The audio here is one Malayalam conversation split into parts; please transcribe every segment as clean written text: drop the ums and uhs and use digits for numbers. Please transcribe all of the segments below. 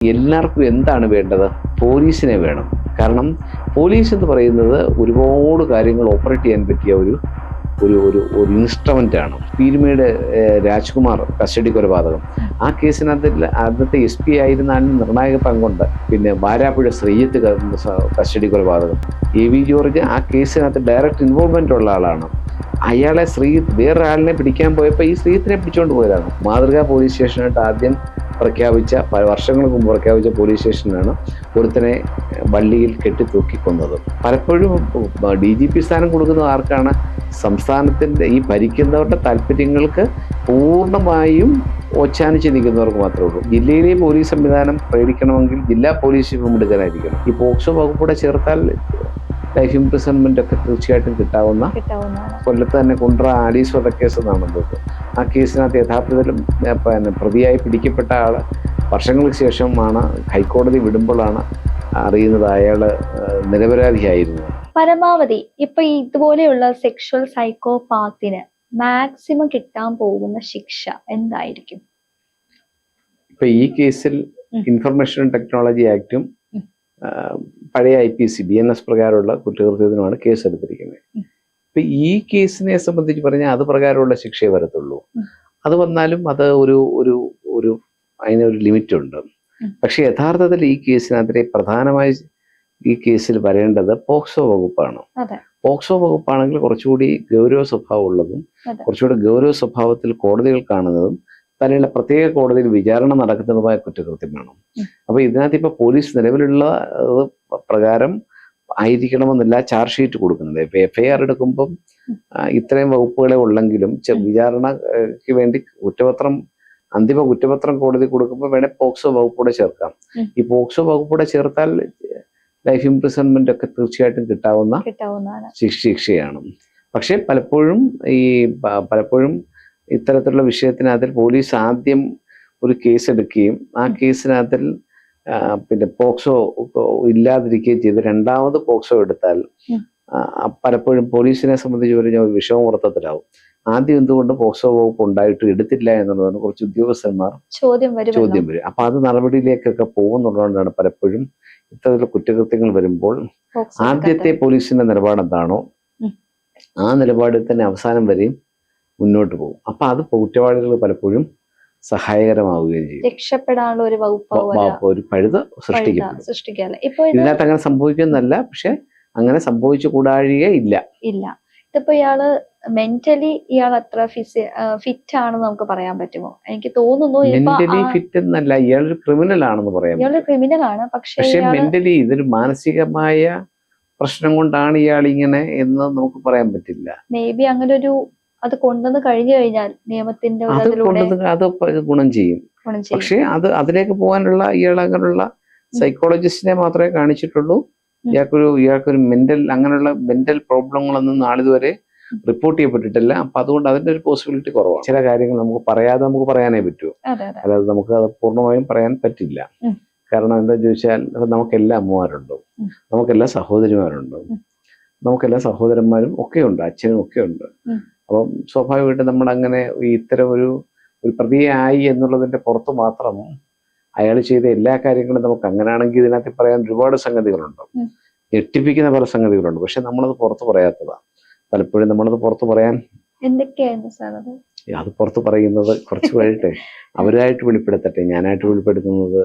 എല്ലാവർക്കും എന്താണ് വേണ്ടത്? പോലീസിനെ വേണം. കാരണം പോലീസ് എന്ന് പറയുന്നത് ഒരുപാട് കാര്യങ്ങൾ ഓപ്പറേറ്റ് ചെയ്യാൻ പറ്റിയ ഒരു ഒരു ഒരു ഒരു ഇൻസ്ട്രുമെൻ്റാണ്. പീരുമേട് രാജ്കുമാർ കസ്റ്റഡി കൊലപാതകം, ആ കേസിനകത്ത് അന്നത്തെ SP ആയിരുന്നാലും നിർണായക പങ്കുണ്ട്. പിന്നെ വാരാപ്പുഴ ശ്രീജിത്ത് കസ്റ്റഡി കൊലപാതകം, AV ജോർജ് ആ കേസിനകത്ത് ഡയറക്റ്റ് ഇൻവോൾവ്മെൻ്റ് ഉള്ള ആളാണ്. അയാളെ വേറൊരാളിനെ പിടിക്കാൻ പോയപ്പോൾ ഈ ശ്രീജിത്തിനെ പിടിച്ചുകൊണ്ട് പോയതാണ്. മാതൃകാ പോലീസ് സ്റ്റേഷനായിട്ട് ആദ്യം പ്രഖ്യാപിച്ച, വർഷങ്ങൾക്ക് മുമ്പ് പ്രഖ്യാപിച്ച പോലീസ് സ്റ്റേഷനിലാണ് ഒരുത്തനെ വള്ളിയിൽ കെട്ടിത്തൂക്കിക്കൊന്നത്. പലപ്പോഴും DGP സ്ഥാനം കൊടുക്കുന്നത് ആർക്കാണ്? സംസ്ഥാനത്തിൻ്റെ ഈ ഭരിക്കുന്നവരുടെ താല്പര്യങ്ങൾക്ക് പൂർണ്ണമായും ഓച്ചാനിച്ച് നിൽക്കുന്നവർക്ക് മാത്രമേ ഉള്ളൂ. ജില്ലയിലെ പോലീസ് സംവിധാനം പ്രേരിക്കണമെങ്കിൽ ജില്ലാ പോലീസ് ചീഫ് എടുക്കാനായിരിക്കണം. ഈ പോക്സോ വകുപ്പൂടെ ചേർത്താൽ ലൈഫ് ഇംപ്രിസൺമെന്റ് ഒക്കെ തീർച്ചയായിട്ടും കിട്ടാവുന്ന. കൊല്ലത്ത് തന്നെ കുണ്ട്ര ആലീസ് വധക്കേസ് എന്നാണ്. ആ കേസിനകത്ത് യഥാർത്ഥത്തിലും പ്രതിയായി പിടിക്കപ്പെട്ട ആള് വർഷങ്ങൾക്ക് ശേഷമാണ് ഹൈക്കോടതി വിടുമ്പോഴാണ് അറിയുന്നത് അയാൾ നിരപരാധിയായിരുന്നു. പരമാവധി ഇപ്പൊ ഇതുപോലെയുള്ള സെക്ഷൽ സൈക്കോപാത്തിന് മാക്സിമം കിട്ടാൻ പോകുന്ന ശിക്ഷ എന്തായിരിക്കും? ഇപ്പൊ ഈ കേസിൽ ഇൻഫർമേഷൻ ടെക്നോളജി ആക്ടും പഴയ IPC BNS പ്രകാരമുള്ള കുറ്റകൃത്യത്തിനുമാണ് കേസ് എടുത്തിരിക്കുന്നത്. ഇപ്പൊ ഈ കേസിനെ സംബന്ധിച്ച് പറഞ്ഞാൽ അത് പ്രകാരമുള്ള ശിക്ഷയെ വരത്തുള്ളൂ. അത് വന്നാലും അത് ഒരു അതിനൊരു ലിമിറ്റ് ഉണ്ട്. പക്ഷെ യഥാർത്ഥത്തിൽ ഈ കേസിനകത്തെ പ്രധാനമായി ഈ കേസിൽ വരേണ്ടത് പോക്സോ വകുപ്പാണ്. പോക്സോ വകുപ്പാണെങ്കിൽ കുറച്ചുകൂടി ഗൗരവ സ്വഭാവം ഉള്ളതും കുറച്ചുകൂടി ഗൗരവ സ്വഭാവത്തിൽ കോടതികൾ കാണുന്നതും തന്നെയുള്ള പ്രത്യേക കോടതിയിൽ വിചാരണ നടക്കുന്നതുമായ കുറ്റകൃത്യം വേണം. അപ്പൊ ഇതിനകത്ത് ഇപ്പൊ പോലീസ് നിലവിലുള്ള പ്രകാരം ആയിരിക്കണമെന്നില്ല ചാർജ് ഷീറ്റ് കൊടുക്കുന്നത്. ഇപ്പൊ FIR എടുക്കുമ്പം ഇത്രയും വകുപ്പുകളെ ഉള്ളെങ്കിലും വിചാരണയ്ക്ക് വേണ്ടി അന്തിമ കുറ്റപത്രം കോടതി കൊടുക്കുമ്പോൾ വേണേൽ പോക്സോ വകുപ്പൂടെ ചേർക്കാം. ഈ പോക്സോ വകുപ്പൂടെ ചേർത്താൽ ലൈഫ് ഇംപ്രിസൺമെന്റ് ഒക്കെ തീർച്ചയായിട്ടും കിട്ടാവുന്ന ശിക്ഷയാണ്. പക്ഷെ പലപ്പോഴും ഇത്തരത്തിലുള്ള വിഷയത്തിനകത്ത് പോലീസ് ആദ്യം ഒരു കേസ് എടുക്കുകയും ആ കേസിനകത്തിൽ പിന്നെ പോക്സോ ഇല്ലാതിരിക്കുകയും ചെയ്ത് രണ്ടാമത് പോക്സോ എടുത്താൽ പലപ്പോഴും പോലീസിനെ സംബന്ധിച്ച് ഒരു വിഷമവൃത്തത്തിലാവും. ആദ്യം എന്തുകൊണ്ട് പോക്സോ വകുപ്പ് ഉണ്ടായിട്ട് എടുത്തില്ല എന്നുള്ളതാണ് കുറച്ച് ഉദ്യോഗസ്ഥന്മാർ ചോദ്യം വരും. അപ്പൊ അത് നടപടിയിലേക്കൊക്കെ പോകുന്നുള്ളതുകൊണ്ടാണ് പലപ്പോഴും ഇത്തരത്തിലുള്ള കുറ്റകൃത്യങ്ങൾ വരുമ്പോൾ ആദ്യത്തെ പോലീസിന്റെ നിലപാട് എന്താണോ ആ നിലപാടിൽ തന്നെ അവസാനം വരെയും മുന്നോട്ട് പോകും. അപ്പൊ അത് കുറ്റവാളികൾ പലപ്പോഴും സഹായകരമാവുകയും ചെയ്യും. രക്ഷപ്പെടാനുള്ള ഒരു പഴുത് സൃഷ്ടിക്കും. ഇതിനകത്ത് അങ്ങനെ സംഭവിക്കുന്നല്ല, പക്ഷെ അങ്ങനെ സംഭവിച്ചു കൂടാഴികയില്ല. ഇതിപ്പോ ഇയാള് മെന്റലി ഇയാൾ അത്ര ഫിറ്റ് ആണെന്ന് നമുക്ക് പറയാൻ പറ്റുമോ? എനിക്ക് തോന്നുന്നു മെന്റലി ഫിറ്റ് എന്നല്ല, ഇയാളൊരു ക്രിമിനൽ ആണെന്ന് പറയാം. ഇയാളൊരു ക്രിമിനൽ ആണ്, പക്ഷെ മെന്റലി ഇതൊരു മാനസികമായ പ്രശ്നം കൊണ്ടാണ് ഇയാൾ ഇങ്ങനെ എന്ന് നമുക്ക് പറയാൻ പറ്റില്ല. മേ ബി അങ്ങനെ ഒരു അത് കൊണ്ടുവന്ന് കഴിഞ്ഞു കഴിഞ്ഞാൽ നിയമത്തിന്റെ അത് ഗുണം ചെയ്യും. പക്ഷെ അതിലേക്ക് പോകാനുള്ള ഇയാൾ അങ്ങനെയുള്ള സൈക്കോളജിസ്റ്റിനെ മാത്രമേ കാണിച്ചിട്ടുള്ളൂ. ഇയാൾക്കൊരു അങ്ങനെയുള്ള മെന്റൽ പ്രോബ്ലങ്ങളൊന്നും നാളിതുവരെ റിപ്പോർട്ട് ചെയ്യപ്പെട്ടിട്ടില്ല. അപ്പൊ അതുകൊണ്ട് അതിന്റെ ഒരു പോസിബിലിറ്റി കുറവാണ്. ചില കാര്യങ്ങൾ നമുക്ക് പറയാനേ പറ്റൂ, അല്ലാതെ നമുക്ക് അത് പൂർണ്ണമായും പറയാൻ പറ്റില്ല. കാരണം എന്താ ചോദിച്ചാൽ നമുക്കെല്ലാ അമ്മമാരുണ്ട്, നമുക്കെല്ലാ സഹോദരിമാരുണ്ട്, നമുക്കെല്ലാ സഹോദരന്മാരും ഒക്കെ ഉണ്ട്, അച്ഛനും ഒക്കെ ഉണ്ട്. അപ്പം സ്വാഭാവികമായിട്ട് നമ്മൾ അങ്ങനെ ഇത്തരം ഒരു പ്രതിയായി എന്നുള്ളതിന്റെ പുറത്ത് മാത്രം അയാൾ ചെയ്ത എല്ലാ കാര്യങ്ങളും നമുക്ക് അങ്ങനെയാണെങ്കിൽ ഇതിനകത്ത് പറയാൻ ഒരുപാട് സംഗതികളുണ്ട്, ഞെട്ടിപ്പിക്കുന്ന പല സംഗതികളുണ്ട്. പക്ഷെ നമ്മളത് പുറത്ത് പറയാത്തതാണ്. പലപ്പോഴും നമ്മളത് പുറത്ത് പറയാൻ അത് പുറത്ത് പറയുന്നത് കുറച്ച് വഴിട്ടെ അവരായിട്ട് വെളിപ്പെടുത്തട്ടെ, ഞാനായിട്ട് വെളിപ്പെടുത്തുന്നത്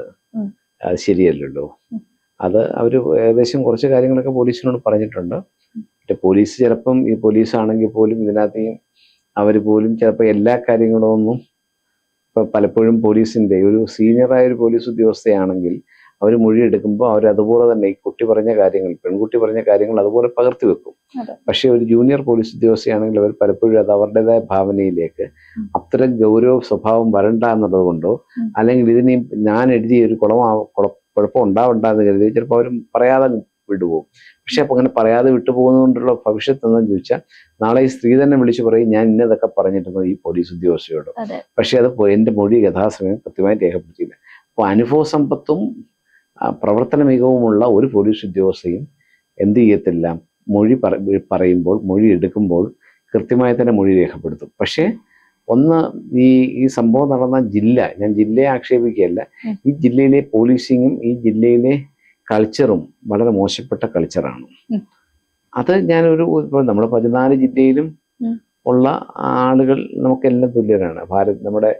അത് ശരിയല്ലല്ലോ. അത് അവര് ഏകദേശം കുറച്ച് കാര്യങ്ങളൊക്കെ പോലീസിനോട് പറഞ്ഞിട്ടുണ്ട്. പോലീസ് ചിലപ്പം ഈ പോലീസാണെങ്കിൽ പോലും ഇതിനകത്ത് അവർ പോലും ചിലപ്പോൾ എല്ലാ കാര്യങ്ങളും ഒന്നും ഇപ്പൊ പലപ്പോഴും പോലീസിന്റെ ഒരു സീനിയറായ ഒരു പോലീസ് ഉദ്യോഗസ്ഥയാണെങ്കിൽ അവർ മൊഴിയെടുക്കുമ്പോൾ അവർ അതുപോലെ തന്നെ ഈ പെൺകുട്ടി പറഞ്ഞ കാര്യങ്ങൾ അതുപോലെ പകർത്തി വെക്കും. പക്ഷെ ഒരു ജൂനിയർ പോലീസ് ഉദ്യോഗസ്ഥയാണെങ്കിൽ അവർ പലപ്പോഴും അത് അവരുടേതായ ഭാവനയിലേക്ക് അത്തരം ഗൗരവ സ്വഭാവം വരണ്ട എന്നുള്ളത് കൊണ്ടോ അല്ലെങ്കിൽ ഇതിനെയും ഞാൻ എഴുതിയ ഒരു കുഴപ്പം ഉണ്ടാവണ്ടെന്ന് കരുതി ചിലപ്പോൾ അവരും പറയാതെ വിട്ടുപോകും. പക്ഷെ അപ്പൊ അങ്ങനെ പറയാതെ വിട്ടുപോകുന്നതുകൊണ്ടുള്ള ഭവിഷ്യത്ത് എന്താണെന്ന് ചോദിച്ചാൽ നാളെ ഈ സ്ത്രീ തന്നെ വിളിച്ചു പറയും ഞാൻ ഇന്നതൊക്കെ പറഞ്ഞിരുന്നു ഈ പോലീസ് ഉദ്യോഗസ്ഥയോട്, പക്ഷെ അത് എന്റെ മൊഴി യഥാസമയം കൃത്യമായി രേഖപ്പെടുത്തിയില്ല. അപ്പൊ അനുഭവ സമ്പത്തും പ്രവർത്തന മികവുമുള്ള ഒരു പോലീസ് ഉദ്യോഗസ്ഥയും എന്ത് ചെയ്യത്തില്ല, മൊഴി എടുക്കുമ്പോൾ കൃത്യമായി തന്നെ മൊഴി രേഖപ്പെടുത്തും. പക്ഷേ ഒന്ന് ഈ സംഭവം നടന്ന ജില്ല, ഞാൻ ജില്ലയെ ആക്ഷേപിക്കുകയല്ല, ഈ ജില്ലയിലെ പോലീസിങ്ങും ഈ ജില്ലയിലെ കൾച്ചറും വളരെ മോശപ്പെട്ട കൾച്ചറാണ്. അത് ഞാനൊരു നമ്മുടെ 14 ജില്ലയിലും ഉള്ള ആളുകൾ നമുക്കെല്ലാം തുല്യരാണ്. നമ്മുടെ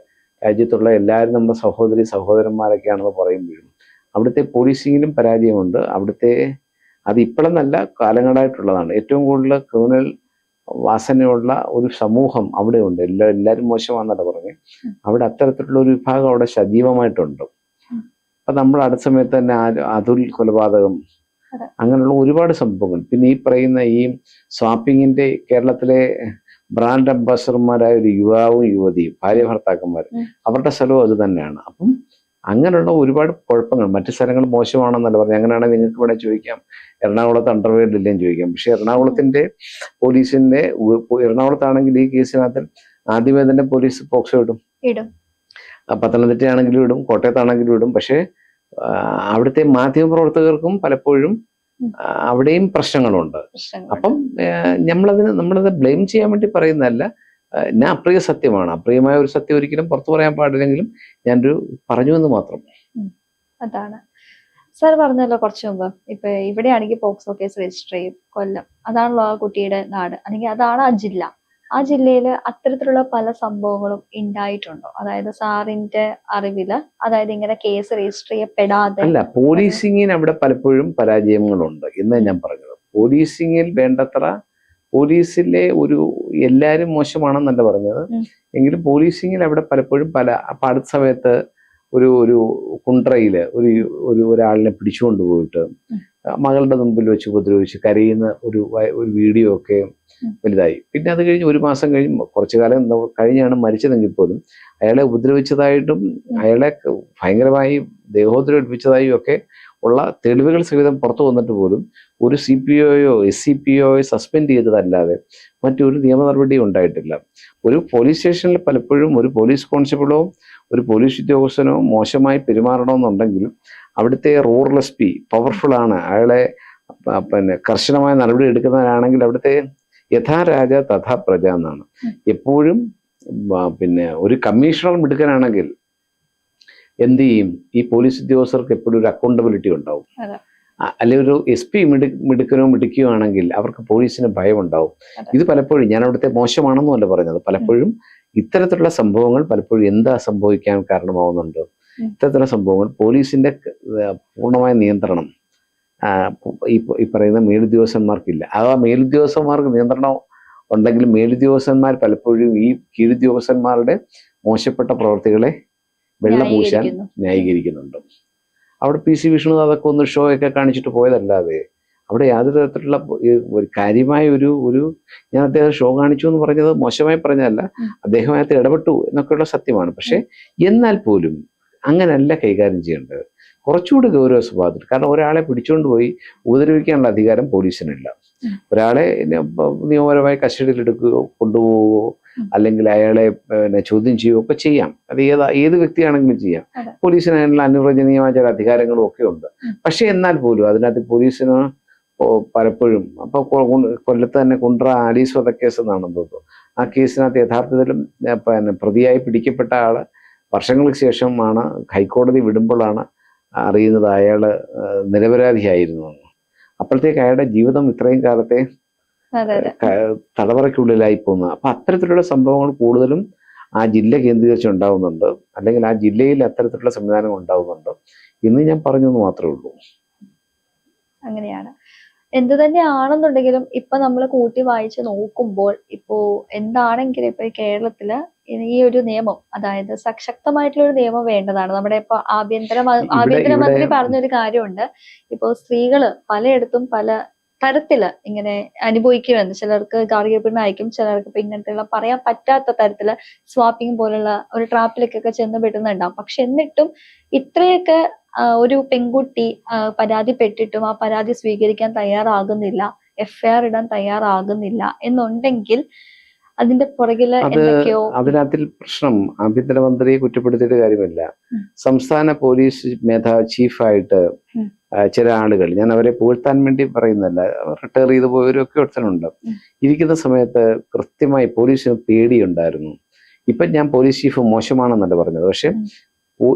രാജ്യത്തുള്ള എല്ലാവരും നമ്മുടെ സഹോദരന്മാരൊക്കെയാണെന്ന് പറയുമ്പോഴും അവിടുത്തെ പോലീസിങ്ങിലും പരാജയമുണ്ട്. അവിടുത്തെ അത് ഇപ്പോഴെന്നല്ല, കാലങ്ങളായിട്ടുള്ളതാണ്. ഏറ്റവും കൂടുതൽ ക്രിമിനൽ വാസനയുള്ള ഒരു സമൂഹം അവിടെ ഉണ്ട്. എല്ലാവരും മോശമാണെന്നല്ല പറഞ്ഞ്, അവിടെ അത്തരത്തിലുള്ള ഒരു വിഭാഗം അവിടെ സജീവമായിട്ടുണ്ട്. അപ്പൊ നമ്മൾ അടുത്ത സമയത്ത് തന്നെ അതുൽ കൊലപാതകം, അങ്ങനെയുള്ള ഒരുപാട് സംഭവങ്ങൾ. പിന്നെ ഈ പറയുന്ന ഈ സ്വാപ്പിങ്ങിന്റെ കേരളത്തിലെ ബ്രാൻഡ് അംബാസഡർമാരായ ഒരു യുവാവും യുവതിയും, ഭാര്യ ഭർത്താക്കന്മാർ, അവരുടെ സ്ഥലവും അത് തന്നെയാണ്. അപ്പം അങ്ങനെയുള്ള ഒരുപാട് കുഴപ്പങ്ങൾ. മറ്റു സ്ഥലങ്ങൾ മോശമാണെന്നല്ല പറഞ്ഞു. അങ്ങനെയാണെങ്കിൽ നിങ്ങൾക്ക് ഇവിടെ ചോദിക്കാം, എറണാകുളത്ത് അണ്ടർവേർഡ് ഇല്ലെന്ന് ചോദിക്കാം. പക്ഷെ എറണാകുളത്തിന്റെ പോലീസിന്റെ, എറണാകുളത്താണെങ്കിൽ ഈ കേസിനകത്ത് ആദ്യമേ തന്നെ പോലീസ് പോക്സോ ഇടും. പത്തനംതിട്ടയാണെങ്കിലും ഇടും, കോട്ടയത്താണെങ്കിലും ഇടും. പക്ഷെ അവിടുത്തെ മാധ്യമപ്രവർത്തകർക്കും പലപ്പോഴും അവിടെയും പ്രശ്നങ്ങളുണ്ട്. അപ്പം നമ്മളത് ബ്ലെയിം ചെയ്യാൻ വേണ്ടി പറയുന്നതല്ല, ഞാൻ അപ്രിയ സത്യമാണ്. അപ്രിയമായ ഒരു സത്യം ഒരിക്കലും പുറത്തു പറയാൻ പാടില്ലെങ്കിലും ഞാനൊരു പറഞ്ഞു എന്ന് മാത്രം. അതാണ് സാർ പറഞ്ഞല്ലോ കുറച്ചു മുമ്പ്, ഇപ്പൊ ഇവിടെയാണെങ്കിൽ പോക്സോ കേസ് രജിസ്റ്റർ ചെയ്യും, കൊല്ലം, അതാണല്ലോ ആ കുട്ടിയുടെ നാട്, അല്ലെങ്കിൽ അതാണ് ആ ജില്ല. ആ ജില്ലയിൽ അത്തരത്തിലുള്ള പല സംഭവങ്ങളും ഉണ്ടായിട്ടുണ്ടോ? അതായത് സാറിന്റെ അറിവില്, അതായത് ഇങ്ങനെ കേസ് രജിസ്റ്റർ ചെയ്യപ്പെടാതെ? അല്ല, പോലീസിങ്ങിന് അവിടെ പലപ്പോഴും പരാജയങ്ങളുണ്ട് എന്ന് ഞാൻ പറഞ്ഞത്. പോലീസിങ്ങിൽ വേണ്ടത്ര, പോലീസിലെ എല്ലാവരും മോശമാണെന്നല്ല പറഞ്ഞത്, എങ്കിലും പോലീസിങ്ങിൽ അവിടെ പലപ്പോഴും അപ്പൊ അടുത്ത സമയത്ത് ഒരു കുണ്ട്രയില് ഒരാളിനെ പിടിച്ചുകൊണ്ടുപോയിട്ട് മകളുടെ മുമ്പിൽ വെച്ച് ഉപദ്രവിച്ച് കരയുന്ന ഒരു വീഡിയോ ഒക്കെ വലുതായി. പിന്നെ അത് കഴിഞ്ഞ് 1 മാസം കഴിഞ്ഞ്, കുറച്ചു കാലം കഴിഞ്ഞാണ് മരിച്ചതെങ്കിൽ പോലും അയാളെ ഉപദ്രവിച്ചതായിട്ടും അയാളെ ഭയങ്കരമായി ദേഹോദ്രവിപ്പിച്ചതായും ഒക്കെ ഉള്ള തെളിവുകൾ സഹിതം പുറത്തു വന്നിട്ട് പോലും ഒരു CPOയോ SCPOയോ സസ്പെൻഡ് ചെയ്തതല്ലാതെ മറ്റൊരു നിയമ നടപടിയും ഉണ്ടായിട്ടില്ല. ഒരു പോലീസ് സ്റ്റേഷനിൽ പലപ്പോഴും ഒരു പോലീസ് കോൺസ്റ്റബിളോ ഒരു പോലീസ് ഉദ്യോഗസ്ഥനോ മോശമായി പെരുമാറണമെന്നുണ്ടെങ്കിലും അവിടുത്തെ റൂറൽ SP പവർഫുൾ ആണ്, അയാളെ പിന്നെ കർശനമായ നടപടി എടുക്കുന്നവരാണെങ്കിൽ അവിടുത്തെ യഥാ രാജ തഥാ പ്രജ എന്നാണ്. എപ്പോഴും പിന്നെ ഒരു കമ്മീഷണർ മിടുക്കനാണെങ്കിൽ എന്ത് ചെയ്യും, ഈ പോലീസ് ഉദ്യോഗസ്ഥർക്ക് എപ്പോഴും ഒരു അക്കൗണ്ടബിലിറ്റി ഉണ്ടാവും. അല്ലെങ്കിൽ ഒരു SP മിടുക്കുകയോ ആണെങ്കിൽ അവർക്ക് പോലീസിന് ഭയം ഉണ്ടാവും. ഇത് പലപ്പോഴും, ഞാൻ അവിടുത്തെ മോശമാണെന്നല്ല പറഞ്ഞത്, പലപ്പോഴും ഇത്തരത്തിലുള്ള സംഭവങ്ങൾ പലപ്പോഴും എന്താ സംഭവിക്കാൻ കാരണമാവുന്നുണ്ട്. ഇത്തരത്തിലുള്ള സംഭവങ്ങൾ പോലീസിന്റെ പൂർണ്ണമായ നിയന്ത്രണം ഈ പറയുന്ന മേലുദ്യോഗസ്ഥന്മാർക്കില്ല. ആ മേലുദ്യോഗസ്ഥന്മാർക്ക് നിയന്ത്രണം ഉണ്ടെങ്കിലും മേലുദ്യോഗസ്ഥന്മാർ പലപ്പോഴും ഈ കീഴുദ്യോഗസ്ഥന്മാരുടെ മോശപ്പെട്ട പ്രവർത്തികളെ വെള്ളപൂശാൻ ന്യായീകരിക്കുന്നുണ്ട്. അവിടെ PC വിഷ്ണു അതൊക്കെ ഒന്ന് ഷോ ഒക്കെ കാണിച്ചിട്ട് പോയതല്ലാതെ അവിടെ യാതൊരു തരത്തിലുള്ള ഒരു കാര്യമായ ഒരു ഞാൻ അദ്ദേഹം ഷോ കാണിച്ചു എന്ന് പറഞ്ഞത് മോശമായി പറഞ്ഞതല്ല, അദ്ദേഹം അതിനകത്ത് ഇടപെട്ടു എന്നൊക്കെയുള്ള സത്യമാണ്. പക്ഷെ എന്നാൽ പോലും അങ്ങനല്ല കൈകാര്യം ചെയ്യേണ്ടത്. കുറച്ചുകൂടി ഗൗരവ സ്വഭാവത്തിൽ. കാരണം ഒരാളെ പിടിച്ചുകൊണ്ട് പോയി ഉപദ്രവിക്കാനുള്ള അധികാരം പോലീസിനില്ല. ഒരാളെ നിയമപരമായി കസ്റ്റഡിയിൽ എടുക്കുകയോ കൊണ്ടുപോവുകയോ അല്ലെങ്കിൽ അയാളെ ചോദ്യം ചെയ്യുകയോ ഒക്കെ ചെയ്യാം. അത് ഏത് വ്യക്തിയാണെങ്കിലും ചെയ്യാം. പോലീസിന് അതിനുള്ള അനുവചനീയമായ ചില അധികാരങ്ങളും ഒക്കെ ഉണ്ട്. പക്ഷെ എന്നാൽ പോലും അതിനകത്ത് പോലീസിന് പലപ്പോഴും, അപ്പൊ കൊല്ലത്ത് തന്നെ കുണ്ട്ര ആലീസ് വധക്കേസ് എന്നാണെന്ന് തോന്നുന്നു, ആ കേസിനകത്ത് യഥാർത്ഥത്തിലും പ്രതിയായി പിടിക്കപ്പെട്ട ആള് വർഷങ്ങൾക്ക് ശേഷമാണ് ഹൈക്കോടതി വിടുമ്പോഴാണ് അറിയുന്നത് അയാള് നിരപരാധിയായിരുന്നു. അപ്പോഴത്തേക്ക് അയാളുടെ ജീവിതം ഇത്രയും കാലത്തെ തടവറയ്ക്കുള്ളിലായി പോകുന്നത്. അപ്പൊ അത്തരത്തിലുള്ള സംഭവങ്ങൾ കൂടുതലും ആ ജില്ല കേന്ദ്രീകരിച്ച് ഉണ്ടാവുന്നുണ്ട്, അല്ലെങ്കിൽ ആ ജില്ലയിൽ അത്തരത്തിലുള്ള സംവിധാനങ്ങൾ ഉണ്ടാവുന്നുണ്ട് എന്ന് ഞാൻ പറഞ്ഞു എന്ന് മാത്രമേ ഉള്ളൂ. അങ്ങനെയാണ്. എന്തു തന്നെ ആണെന്നുണ്ടെങ്കിലും ഇപ്പൊ നമ്മൾ കൂട്ടി വായിച്ച് നോക്കുമ്പോൾ ഇപ്പോ എന്താണെങ്കിലും ഇപ്പൊ കേരളത്തില് ഈ ഒരു നിയമം, അതായത് ശക്തമായിട്ടുള്ള ഒരു നിയമം വേണ്ടതാണ്. നമ്മുടെ ഇപ്പൊ ആഭ്യന്തരമന്ത്രി പറഞ്ഞൊരു കാര്യമുണ്ട്, ഇപ്പോ സ്ത്രീകള് പലയിടത്തും പല തരത്തില് ഇങ്ങനെ അനുഭവിക്കുമെന്ന്. ചിലർക്ക് ഗാർഹിക പീഡനം അയക്കും, ചിലർക്ക് ഇപ്പൊ ഇങ്ങനത്തെയുള്ള പറയാൻ പറ്റാത്ത തരത്തില് സ്വാപ്പിംഗ് പോലുള്ള ഒരു ട്രാപ്പിലേക്കൊക്കെ ചെന്ന് പെടുന്നുണ്ടാവും. പക്ഷെ എന്നിട്ടും ഇത്രയൊക്കെ ഒരു പെൺകുട്ടി പരാതിപ്പെട്ടിട്ടും ആ പരാതി സ്വീകരിക്കാൻ തയ്യാറാകുന്നില്ല, FIR ഇടാൻ തയ്യാറാകുന്നില്ല എന്നുണ്ടെങ്കിൽ അതിന്റെ പുറകില് എന്തൊക്കെയോ. അതിനകത്തിൽ പ്രശ്നം ആഭ്യന്തരമന്ത്രിയെ കുറ്റപ്പെടുത്തിയിട്ട് കാര്യമില്ല. സംസ്ഥാന പോലീസ് മേധാവി ചീഫായിട്ട് ചില ആളുകൾ, ഞാൻ അവരെ പുകഴ്ത്താൻ വേണ്ടി പറയുന്നല്ല, റിട്ടയർ ചെയ്ത് പോയവരൊക്കെ ഒരുത്തനുണ്ട്. ഇരിക്കുന്ന സമയത്ത് കൃത്യമായി പോലീസിന് പേടിയുണ്ടായിരുന്നു. ഇപ്പം ഞാൻ പോലീസ് ചീഫ് മോശമാണെന്നല്ല പറഞ്ഞത്, പക്ഷെ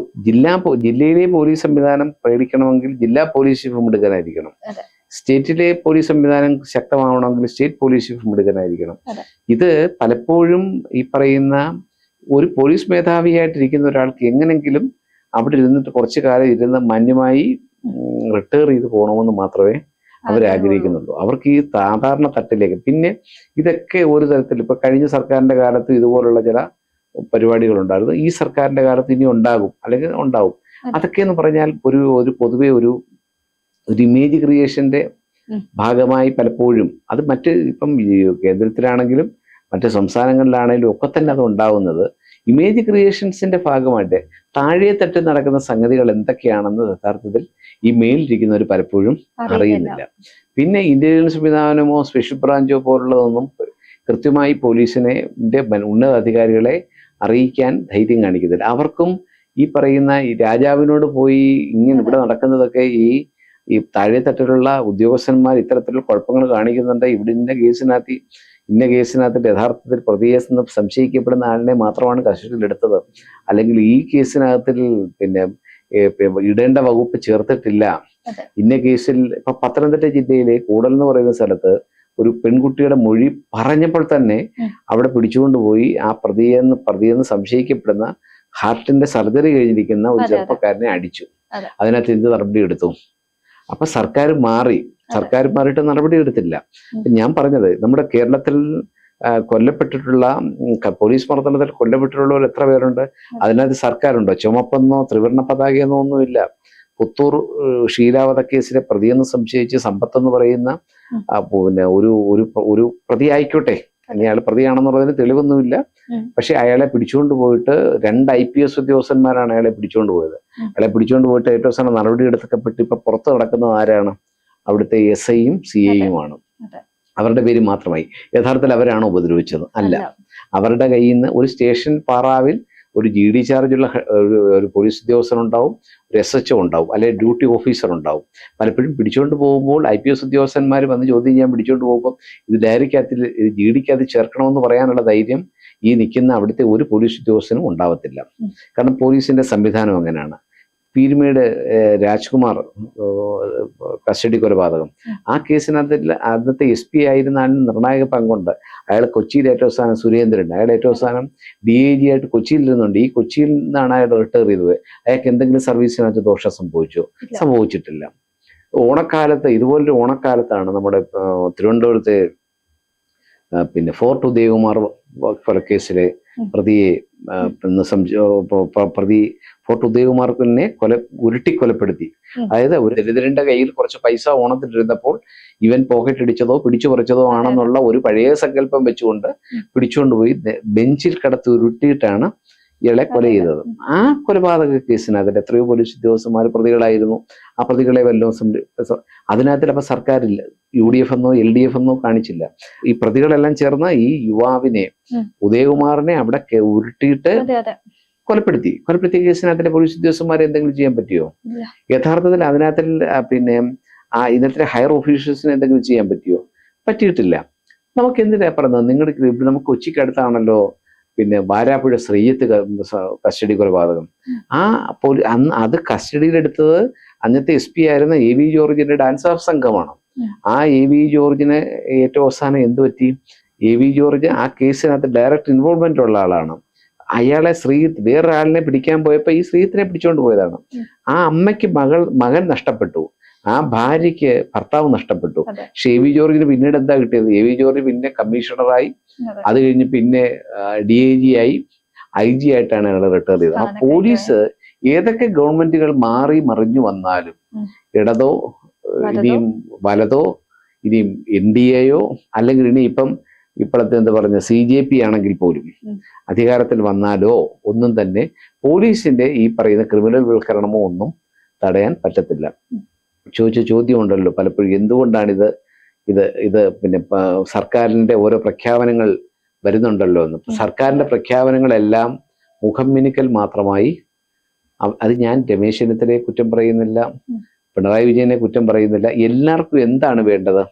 ജില്ലയിലെ പോലീസ് സംവിധാനം പേടിക്കണമെങ്കിൽ ജില്ലാ പോലീസ് ചീഫ് മിടുക്കനായിരിക്കണം. സ്റ്റേറ്റിലെ പോലീസ് സംവിധാനം ശക്തമാവണമെങ്കിൽ സ്റ്റേറ്റ് പോലീസ് ചീഫ് മിടുക്കനായിരിക്കണം. ഇത് പലപ്പോഴും ഈ പറയുന്ന ഒരു പോലീസ് മേധാവിയായിട്ടിരിക്കുന്ന ഒരാൾക്ക് എങ്ങനെങ്കിലും അവിടെ ഇരുന്നിട്ട് കുറച്ചു കാലം ഇരുന്ന് മാന്യമായി റിട്ടയർ ചെയ്ത് പോകണമെന്ന് മാത്രമേ അവരാഗ്രഹിക്കുന്നുള്ളൂ. അവർക്ക് ഈ സാധാരണ തട്ടിലേക്ക് പിന്നെ ഇതൊക്കെ ഒരു തരത്തിൽ ഇപ്പൊ കഴിഞ്ഞ സർക്കാരിന്റെ കാലത്ത് ഇതുപോലുള്ള ചില പരിപാടികളുണ്ടായിരുന്നു. ഈ സർക്കാരിന്റെ കാലത്ത് ഇനി ഉണ്ടാകും, അല്ലെങ്കിൽ ഉണ്ടാവും. അതൊക്കെ എന്ന് പറഞ്ഞാൽ ഒരു പൊതുവെ ഒരു ഇമേജ് ക്രിയേഷന്റെ ഭാഗമായി പലപ്പോഴും അത് ഇപ്പം കേന്ദ്രത്തിലാണെങ്കിലും മറ്റ് സംസ്ഥാനങ്ങളിലാണെങ്കിലും ഒക്കെ തന്നെ അത് ഉണ്ടാവുന്നത് ഇമേജ് ക്രിയേഷൻസിന്റെ ഭാഗമായിട്ട് താഴെ തട്ടിൽ നടക്കുന്ന സംഗതികൾ എന്തൊക്കെയാണെന്ന് യഥാർത്ഥത്തിൽ ഈ മേലിരിക്കുന്നവർ പലപ്പോഴും അറിയുന്നില്ല. പിന്നെ ഇന്റലിജൻസ് സംവിധാനമോ സ്പെഷ്യൽ ബ്രാഞ്ചോ പോലുള്ളതൊന്നും കൃത്യമായി പോലീസിനെ ഉന്നത അധികാരികളെ അറിയിക്കാൻ ധൈര്യം കാണിക്കുന്നില്ല. അവർക്കും ഈ പറയുന്ന ഈ രാജാവിനോട് പോയി ഇങ്ങനെ ഇവിടെ നടക്കുന്നതൊക്കെ ഈ താഴെ തട്ടിലുള്ള ഉദ്യോഗസ്ഥന്മാർ ഇത്തരത്തിലുള്ള കുഴപ്പങ്ങൾ കാണിക്കുന്നുണ്ട്, ഇവിടെ ഇന്ന കേസിനകത്ത് യഥാർത്ഥത്തിൽ പ്രതിയെ സംശയിക്കപ്പെടുന്ന ആളിനെ മാത്രമാണ് കസ്റ്റഡിയിലെടുത്തത്, അല്ലെങ്കിൽ ഈ കേസിനകത്തിൽ പിന്നെ ഇടേണ്ട വകുപ്പ് ചേർത്തിട്ടില്ല, ഇന്ന കേസിൽ ഇപ്പൊ പത്തനംതിട്ട ജില്ലയിലെ കൂടൽ എന്ന് പറയുന്ന സ്ഥലത്ത് ഒരു പെൺകുട്ടിയുടെ മൊഴി പറഞ്ഞപ്പോൾ തന്നെ അവിടെ പിടിച്ചുകൊണ്ടുപോയി ആ പ്രതിയെന്ന് സംശയിക്കപ്പെടുന്ന ഹാർട്ടിന്റെ സർജറി കഴിഞ്ഞിരിക്കുന്ന ഒരു ചെറുപ്പക്കാരനെ അടിച്ചു. അതിനകത്ത് എന്ത് നടപടി എടുത്തു? അപ്പൊ സർക്കാർ മാറിയിട്ട് നടപടി എടുത്തില്ല. ഞാൻ പറഞ്ഞത് നമ്മുടെ കേരളത്തിൽ കൊല്ലപ്പെട്ടിട്ടുള്ള പോലീസ് മർദ്ദനത്തിൽ കൊല്ലപ്പെട്ടിട്ടുള്ളവർ എത്ര പേരുണ്ട്? അതിനകത്ത് സർക്കാരുണ്ടോ? ചുമപ്പെന്നോ ത്രിവർണ്ണ പതാകയെന്നോ ഒന്നുമില്ല. പുത്തൂർ ഷീലാവധ കേസിലെ പ്രതിയെന്ന് സംശയിച്ച് സമ്പത്തെന്ന് പറയുന്ന പിന്നെ ഒരു പ്രതി ആയിക്കോട്ടെ, അയാൾ പ്രതിയാണെന്നുള്ളതിന് തെളിവൊന്നുമില്ല. പക്ഷെ അയാളെ പിടിച്ചുകൊണ്ട് പോയിട്ട് 2 IPS ഉദ്യോഗസ്ഥന്മാരാണ് അയാളെ പിടിച്ചുകൊണ്ട് പോയത്. അയാളെ പിടിച്ചുകൊണ്ട് പോയിട്ട് ഏറ്റവും അവസാനം നടപടി എടുക്കപ്പെട്ട് ഇപ്പൊ പുറത്ത് നടക്കുന്നത് ആരാണ്? അവിടുത്തെ SIയും CIയുമാണ്. അവരുടെ പേര് മാത്രമായി. യഥാർത്ഥത്തിൽ അവരാണോ ഉപദ്രവിച്ചത്? അല്ല. അവരുടെ കയ്യിൽ നിന്ന് ഒരു സ്റ്റേഷൻ പാറാവിൽ ഒരു GD ചാർജുള്ള ഒരു പോലീസ് ഉദ്യോഗസ്ഥനുണ്ടാവും, ഒരു SHO ഉണ്ടാവും, അല്ലെങ്കിൽ ഡ്യൂട്ടി ഓഫീസർ ഉണ്ടാവും. പലപ്പോഴും പിടിച്ചുകൊണ്ട് പോകുമ്പോൾ IPS ഉദ്യോഗസ്ഥന്മാർ വന്ന് ചോദ്യം ചെയ്യാൻ പിടിച്ചുകൊണ്ട് പോകുമ്പോൾ ഇത് ഡയറിക്കകത്തിൽ GDക്കകത്ത് ചേർക്കണമെന്ന് പറയാനുള്ള ധൈര്യം ഈ നിൽക്കുന്ന അവിടുത്തെ ഒരു പോലീസ് ഉദ്യോഗസ്ഥനും ഉണ്ടാവത്തില്ല. കാരണം പോലീസിന്റെ സംവിധാനം അങ്ങനെയാണ്. പീരുമേട് രാജ്കുമാർ കസ്റ്റഡി കൊലപാതകം, ആ കേസിനകത്ത് അന്നത്തെ SP ആയിരുന്ന ആളിന് നിർണായക പങ്കുണ്ട്. അയാൾ കൊച്ചിയിൽ ഏറ്റവും അവസാനം സുരേന്ദ്രൻ, അയാൾ ഏറ്റവും അവസാനം DIG ആയിട്ട് കൊച്ചിയിൽ ഇരുന്നുണ്ട്. ഈ കൊച്ചിയിൽ നിന്നാണ് അയാൾ റിട്ടയർ ചെയ്തത്. അയാൾക്ക് എന്തെങ്കിലും സർവീസിനകത്ത് ദോഷം സംഭവിച്ചിട്ടില്ല. ഓണക്കാലത്ത്, ഇതുപോലൊരു ഓണക്കാലത്താണ് നമ്മുടെ തിരുവനന്തപുരത്തെ പിന്നെ ഫോർട്ട് ഉദയകുമാർ കൊലക്കേസിലെ പ്രതിയെ ഫോർട്ട് ഉദയകുമാറിനെ ഉരുട്ടിക്കൊലപ്പെടുത്തി. അതായത് ഒരു ദരിദ്രന്റെ കയ്യിൽ കുറച്ച് പൈസ ഓണത്തിലിരുന്നപ്പോൾ ഇവൻ പോക്കറ്റ് അടിച്ചതോ പിടിച്ചു പറിച്ചതോ ആണെന്നുള്ള ഒരു പഴയ സങ്കല്പം വെച്ചുകൊണ്ട് പിടിച്ചുകൊണ്ടുപോയി ബെഞ്ചിൽ കിടത്തി ഉരുട്ടിയിട്ടാണ് ഇയാളെ കൊല ചെയ്തത്. ആ കൊലപാതക കേസിനകത്ത് എത്രയോ പോലീസ് ഉദ്യോഗസ്ഥന്മാർ പ്രതികളായിരുന്നു. ആ പ്രതികളെ വല്ലതും അതിനകത്തിൽ അപ്പൊ സർക്കാരില്ല, UDF എന്നോ LDF എന്നോ കാണിച്ചില്ല. ഈ പ്രതികളെല്ലാം ചേർന്ന് ഈ യുവാവിനെ ഉദയകുമാറിനെ അവിടെ ഉരുട്ടിയിട്ട് കൊലപ്പെടുത്തിയ കേസിനകത്തിലെ പോലീസ് ഉദ്യോഗസ്ഥന്മാരെ എന്തെങ്കിലും ചെയ്യാൻ പറ്റിയോ? യഥാർത്ഥത്തിൽ അതിനകത്തിൽ പിന്നെ ഇന്നത്തെ ഹയർ ഓഫീസേഴ്സിന് എന്തെങ്കിലും ചെയ്യാൻ പറ്റിയോ? പറ്റിയിട്ടില്ല. നമുക്ക് എന്തിനാ പറഞ്ഞത്? നമുക്ക് കൊച്ചിക്ക് അടുത്താണല്ലോ പിന്നെ വാരാപ്പുഴ ശ്രീയത്ത് കസ്റ്റഡി കൊലപാതകം. അത് കസ്റ്റഡിയിലെടുത്തത് അന്നത്തെ SP ആയിരുന്ന AV ജോർജിന്റെ ഡാൻസ് ഓഫ് സംഘമാണ്. ആ AV ജോർജിന് ഏറ്റവും അവസാനം എന്ത് പറ്റി? AV ജോർജ് ആ കേസിനകത്ത് ഡയറക്റ്റ് ഇൻവോൾവ്മെന്റ് ഉള്ള ആളാണ്. അയാളെ വേറൊരാളിനെ പിടിക്കാൻ പോയപ്പോ ഈ ശ്രീയത്തിനെ പിടിച്ചുകൊണ്ട് പോയതാണ്. ആ അമ്മയ്ക്ക് മകൻ നഷ്ടപ്പെട്ടു, ആ ഭാര്യയ്ക്ക് ഭർത്താവ് നഷ്ടപ്പെട്ടു. പക്ഷെ AV ജോർജിന് പിന്നീട് എന്താ കിട്ടിയത്? AV ജോർജ് പിന്നെ കമ്മീഷണറായി, അത് കഴിഞ്ഞ് പിന്നെ DIG ആയി, IG ആയിട്ടാണ് അയാൾ റിട്ടയർ ചെയ്തത്. ആ പോലീസ് ഏതൊക്കെ ഗവൺമെന്റുകൾ മാറി മറിഞ്ഞു വന്നാലും, ഇടതോ ഇനിയും വലതോ ഇനിയും NDAയോ അല്ലെങ്കിൽ ഇനി ഇപ്പോഴത്തെ എന്താ പറഞ്ഞ CJP ആണെങ്കിൽ പോലും അധികാരത്തിൽ വന്നാലോ ഒന്നും തന്നെ പോലീസിന്റെ ഈ പറയുന്ന ക്രിമിനൽ വൽക്കരണമോ ഒന്നും തടയാൻ പറ്റത്തില്ല. ചോദിച്ച ചോദ്യമുണ്ടല്ലോ പലപ്പോഴും, എന്തുകൊണ്ടാണിത് ഇത് പിന്നെ സർക്കാരിന്റെ ഓരോ പ്രഖ്യാപനങ്ങൾ വരുന്നുണ്ടല്ലോ എന്ന്. സർക്കാരിന്റെ പ്രഖ്യാപനങ്ങളെല്ലാം മുഖം മിനുക്കൽ മാത്രമായി. അത് ഞാൻ രമേശ് ചെന്നിത്തലയെ കുറ്റം പറയുന്നില്ല, പിണറായി വിജയനെ കുറ്റം പറയുന്നില്ല. എല്ലാവർക്കും എന്താണ് വേണ്ടത്?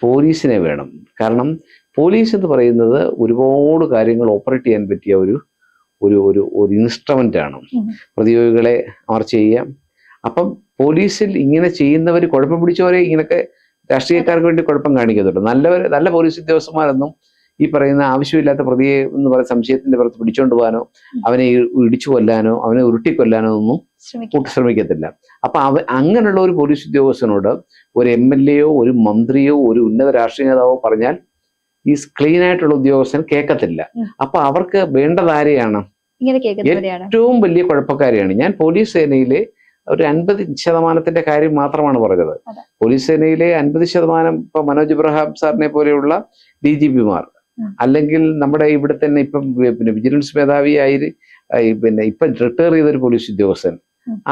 പോലീസിനെ വേണം. കാരണം പോലീസ് എന്ന് പറയുന്നത് ഒരുപാട് കാര്യങ്ങൾ ഓപ്പറേറ്റ് ചെയ്യാൻ പറ്റിയ ഒരു ഒരു ഒരു ഒരു ഇൻസ്ട്രുമെന്റ് ആണ്. പ്രതിയോഗികളെ അമർച്ച ചെയ്യാം. അപ്പം പോലീസിൽ ഇങ്ങനെ ചെയ്യുന്നവർ, കുഴപ്പം പിടിച്ചവരെ ഇങ്ങനെയൊക്കെ രാഷ്ട്രീയക്കാർക്ക് വേണ്ടി കുഴപ്പം കാണിക്കത്തുള്ളൂ. നല്ല പോലീസ് ഉദ്യോഗസ്ഥന്മാരൊന്നും ഈ പറയുന്ന ആവശ്യമില്ലാത്ത പ്രതിയെ എന്ന് പറയുന്ന സംശയത്തിന്റെ പുറത്ത് പിടിച്ചോണ്ട് പോകാനോ അവനെ ഇടിച്ചു കൊല്ലാനോ അവനെ ഉരുട്ടിക്കൊല്ലാനോ ഒന്നും ശ്രമിക്കത്തില്ല. അപ്പൊ അങ്ങനെയുള്ള ഒരു പോലീസ് ഉദ്യോഗസ്ഥനോട് ഒരു MLA-യോ ഒരു മന്ത്രിയോ ഒരു ഉന്നത രാഷ്ട്രീയ നേതാവോ പറഞ്ഞാൽ ഈ ക്ലീൻ ആയിട്ടുള്ള ഉദ്യോഗസ്ഥൻ കേൾക്കത്തില്ല. അപ്പൊ അവർക്ക് വേണ്ടത് ആരെയാണ്? ഏറ്റവും വലിയ കുഴപ്പക്കാരെയാണ്. ഞാൻ പോലീസ് സേനയിലെ ഒരു 50% കാര്യം മാത്രമാണ് പറഞ്ഞത്. പോലീസ് സേനയിലെ 50% ഇപ്പൊ മനോജ് ഇബ്രഹാം സാറിനെ പോലെയുള്ള DGP-മാർ, അല്ലെങ്കിൽ നമ്മുടെ ഇവിടെ തന്നെ ഇപ്പം പിന്നെ വിജിലൻസ് മേധാവിയായി ഇപ്പം റിട്ടയർ ചെയ്തൊരു പോലീസ് ഉദ്യോഗസ്ഥൻ,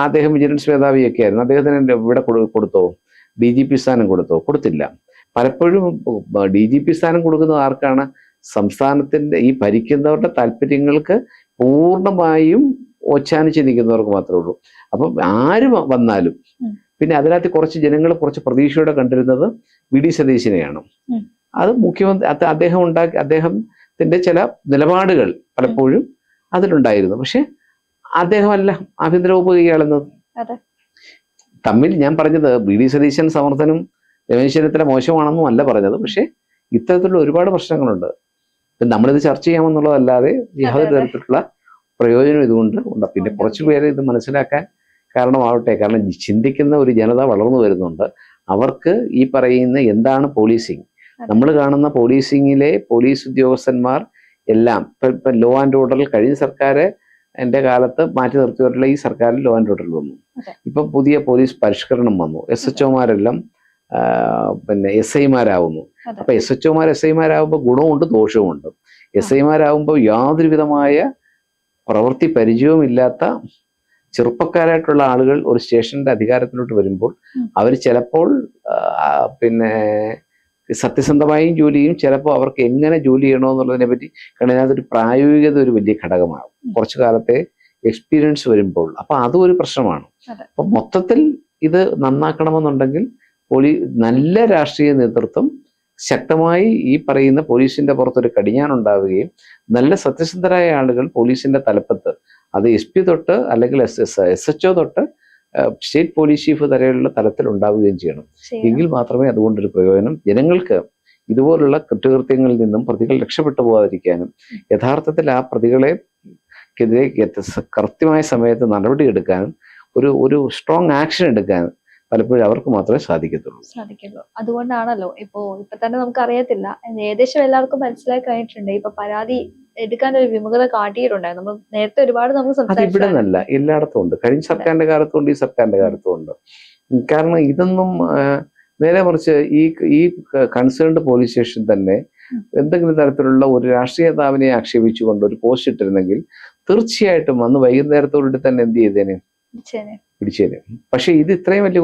അദ്ദേഹം വിജിലൻസ് മേധാവിയൊക്കെ ആയിരുന്നു. അദ്ദേഹത്തിന് ഇവിടെ കൊടുത്തോ? DGP സ്ഥാനം കൊടുത്തോ? കൊടുത്തില്ല. പലപ്പോഴും DGP സ്ഥാനം കൊടുക്കുന്നത് ആർക്കാണ്? സംസ്ഥാനത്തിന്റെ ഈ ഭരിക്കുന്നവരുടെ താല്പര്യങ്ങൾക്ക് പൂർണ്ണമായും ഓച്ചാനിച്ച് നിൽക്കുന്നവർക്ക് മാത്രമേ ഉള്ളൂ. അപ്പം ആര് വന്നാലും പിന്നെ അതിനകത്ത് കുറച്ച് ജനങ്ങൾ കുറച്ച് പ്രതീക്ഷയോടെ കണ്ടിരുന്നത് VD സതീശനെയാണ്. അത് മുഖ്യമന്ത്രി അദ്ദേഹത്തിന്റെ ചില നിലപാടുകൾ പലപ്പോഴും അതിലുണ്ടായിരുന്നു. പക്ഷെ അദ്ദേഹമല്ല ആഭ്യന്തര വകുപ്പ് കൈയാളുന്നത്. തമ്മിൽ ഞാൻ പറഞ്ഞത് VD സതീശൻ സമർത്ഥനും രമേശ് ചെന്നിത്തല മോശമാണെന്നും അല്ല പറഞ്ഞത്. പക്ഷെ ഇത്തരത്തിലുള്ള ഒരുപാട് പ്രശ്നങ്ങളുണ്ട്. നമ്മളിത് ചർച്ച ചെയ്യാമെന്നുള്ളതല്ലാതെ യാതൊരു തരത്തിലുള്ള പ്രയോജനം ഇതുകൊണ്ട് ഉണ്ട്. പിന്നെ കുറച്ചു പേരെ ഇത് മനസ്സിലാക്കാൻ കാരണമാവട്ടെ. കാരണം ചിന്തിക്കുന്ന ഒരു ജനത വളർന്നു വരുന്നുണ്ട്. അവർക്ക് ഈ പറയുന്ന എന്താണ് പോലീസിങ്, നമ്മൾ കാണുന്ന പോലീസിങ്ങിലെ പോലീസ് ഉദ്യോഗസ്ഥന്മാർ എല്ലാം ഇപ്പൊ ലോ ആൻഡ് ഓർഡറിൽ കഴിഞ്ഞ സർക്കാർ എൻ്റെ കാലത്ത് മാറ്റി നിർത്തിയിട്ടുള്ള ഈ സർക്കാരിൽ ലോ ആൻഡ് ഓർഡറിൽ വന്നു. ഇപ്പൊ പുതിയ പോലീസ് പരിഷ്കരണം വന്നു. SHO-മാരെല്ലാം പിന്നെ SI-മാരാവുന്നു. അപ്പൊ SHO-മാർ SI-മാരാകുമ്പോൾ ഗുണമുണ്ട് ദോഷവുമുണ്ട്. SI-മാരാകുമ്പോൾ യാതൊരു വിധമായ പ്രവൃത്തി പരിചയവുമില്ലാത്ത ചെറുപ്പക്കാരായിട്ടുള്ള ആളുകൾ ഒരു സ്റ്റേഷന്റെ അധികാരത്തിലോട്ട് വരുമ്പോൾ അവർ ചിലപ്പോൾ പിന്നെ സത്യസന്ധമായും ജോലി ചെയ്യും, ചിലപ്പോൾ അവർക്ക് എങ്ങനെ ജോലി ചെയ്യണമെന്നുള്ളതിനെ പറ്റി. കാരണം അതിനകത്തൊരു പ്രായോഗികത ഒരു വലിയ ഘടകമാണ് കുറച്ചു കാലത്തെ എക്സ്പീരിയൻസ് വരുമ്പോൾ. അപ്പൊ അതും ഒരു പ്രശ്നമാണ്. അപ്പൊ മൊത്തത്തിൽ ഇത് നന്നാക്കണമെന്നുണ്ടെങ്കിൽ നല്ല രാഷ്ട്രീയ നേതൃത്വം ശക്തമായി ഈ പറയുന്ന പോലീസിന്റെ പുറത്തൊരു കടിഞ്ഞാണുണ്ടാവുകയും നല്ല സത്യസന്ധരായ ആളുകൾ പോലീസിന്റെ തലപ്പത്ത്, അത് SP തൊട്ട് അല്ലെങ്കിൽ SHO തൊട്ട് സ്റ്റേറ്റ് പോലീസ് ചീഫ് വരെയുള്ള തലത്തിൽ ഉണ്ടാവുകയും ചെയ്യണം. എങ്കിൽ മാത്രമേ അതുകൊണ്ടൊരു പ്രയോജനം ജനങ്ങൾക്ക് ഇതുപോലുള്ള കുറ്റകൃത്യങ്ങളിൽ നിന്നും പ്രതികൾ രക്ഷപ്പെട്ടു പോകാതിരിക്കാനും യഥാർത്ഥത്തിൽ ആ പ്രതികളെതിരെ കൃത്യമായ സമയത്ത് നടപടിയെടുക്കാനും ഒരു സ്ട്രോങ് ആക്ഷൻ എടുക്കാനും പലപ്പോഴും അവർക്ക് മാത്രമേ സാധിക്കത്തുള്ളൂ. അതുകൊണ്ടാണല്ലോ ഇപ്പൊ തന്നെ നമുക്ക് അറിയത്തില്ല, ഏകദേശം എല്ലാവർക്കും മനസ്സിലായി കഴിഞ്ഞിട്ടുണ്ട്. ഇപ്പൊ പരാതി എടുക്കാൻ ഒരു വിമുഖത കാട്ടിയിട്ടുണ്ടായിരുന്നു. നമ്മൾ നേരത്തെ ഒരുപാട് നമ്മൾ അത് ഇവിടെ നിന്നല്ല, എല്ലായിടത്തും ഉണ്ട്. കഴിഞ്ഞ സർക്കാരിന്റെ കാലത്തുണ്ട്, ഈ സർക്കാരിന്റെ കാലത്തും ഉണ്ട്. കാരണം ഇതൊന്നും നേരെ മറിച്ച് ഈ കൺസേൺഡ് പോലീസ് സ്റ്റേഷൻ തന്നെ എന്തെങ്കിലും തരത്തിലുള്ള ഒരു രാഷ്ട്രീയ നേതാവിനെ ആക്ഷേപിച്ചുകൊണ്ട് ഒരു പോസ്റ്റ് ഇട്ടിരുന്നെങ്കിൽ തീർച്ചയായിട്ടും അന്ന് വൈകുന്നേരത്തോടുകൂടി തന്നെ എന്ത് ചെയ്തേനെ, പിടിച്ചേനെ. പക്ഷെ ഇത് ഇത്രയും വലിയ